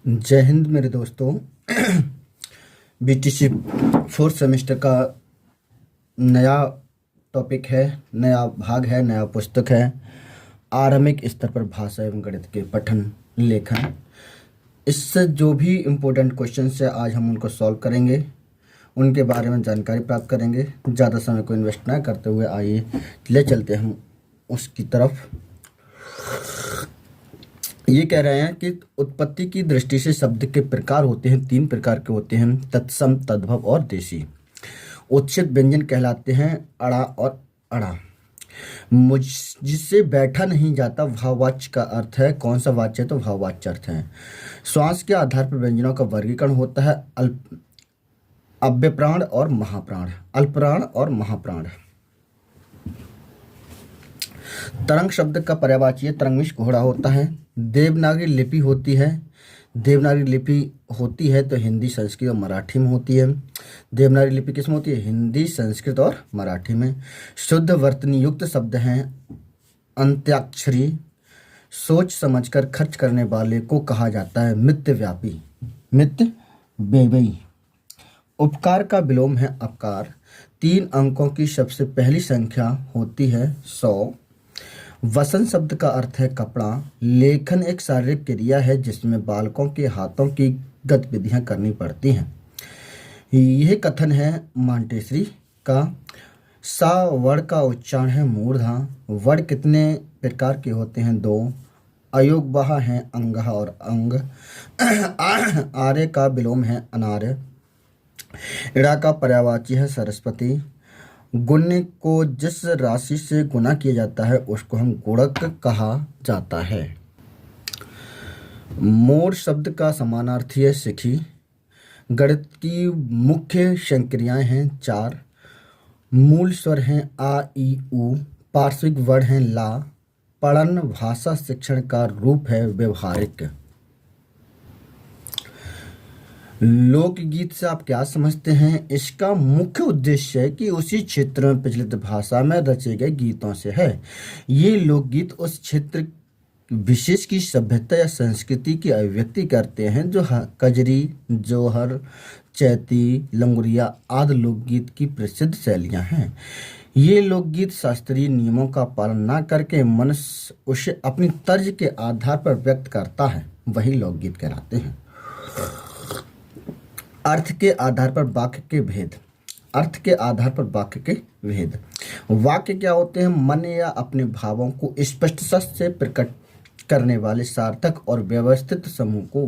जय हिंद मेरे दोस्तों। बीटीसी फोर्थ सेमेस्टर का नया टॉपिक है, नया भाग है, नया पुस्तक है। आरंभिक स्तर पर भाषा एवं गणित के पठन लेखन। इससे जो भी इम्पोर्टेंट क्वेश्चंस है आज हम उनको सॉल्व करेंगे, उनके बारे में जानकारी प्राप्त करेंगे। ज़्यादा समय को इन्वेस्ट ना करते हुए आइए ले चलते हम उसकी तरफ। ये कह रहे हैं कि उत्पत्ति की दृष्टि से शब्द के प्रकार होते हैं, 3 प्रकार के होते हैं: तत्सम, तद्भव और देशी। उच्छित व्यंजन कहलाते हैं अड़ा और अड़ा। मुझ जिससे बैठा नहीं जाता भाववाच्य का अर्थ है। कौन सा वाच्य है? तो भाववाच्य अर्थ है। श्वास के आधार पर व्यंजनों का वर्गीकरण होता है: अव्यप्राण और महाप्राण, अल्पप्राण और महाप्राण। तरंग शब्द का पर्यायवाची तरंगमिश घोड़ा होता है। देवनागरी लिपि होती है। देवनागरी लिपि होती है तो हिंदी, संस्कृत और मराठी में होती है। देवनागरी लिपि किसमें होती है? हिंदी, संस्कृत और मराठी में। शुद्ध वर्तनी युक्त शब्द हैं अंत्याक्षरी। सोच समझकर खर्च करने वाले को कहा जाता है मितव्यापी, मितव्ययी। उपकार का विलोम है अपकार। 3 अंकों की सबसे पहली संख्या होती है 100। वसन शब्द का अर्थ है कपड़ा। लेखन एक शारीरिक क्रिया है जिसमें बालकों के हाथों की गतिविधियां करनी पड़ती हैं। यह कथन है मांटेसरी का। सा वर्ण का उच्चारण है मूर्धा। वर्ण कितने प्रकार के होते हैं? 2। अयोगवाह हैं अंगः और अंग। आर्य का विलोम है अनार्य। इड़ा का पर्यायवाची है सरस्वती। गुण्य को जिस राशि से गुना किया जाता है उसको हम गुणक कहा जाता है। मोर शब्द का समानार्थी है सिखी। गणित की मुख्य संक्रियाएं हैं 4। मूल स्वर हैं आ ई उ। पार्श्विक वर्ण हैं ला। पठन भाषा शिक्षण का रूप है व्यवहारिक। लोकगीत से आप क्या समझते हैं? इसका मुख्य उद्देश्य है कि उसी क्षेत्र में प्रचलित भाषा में रचे गए गीतों से है। ये लोकगीत उस क्षेत्र विशेष की सभ्यता या संस्कृति की अभिव्यक्ति करते हैं। जो कजरी, जोहर, चैती, लंगुरिया आदि लोकगीत की प्रसिद्ध शैलियां हैं। ये लोकगीत शास्त्रीय नियमों का पालन न करके मनुष्य उसे अपनी तर्ज के आधार पर व्यक्त करता है, वही लोकगीत कहलाते हैं। अर्थ के आधार पर वाक्य के भेद। अर्थ के आधार पर वाक्य के भेद। वाक्य क्या होते हैं? मन या अपने भावों को स्पष्ट से प्रकट करने वाले सार्थक और व्यवस्थित समूह को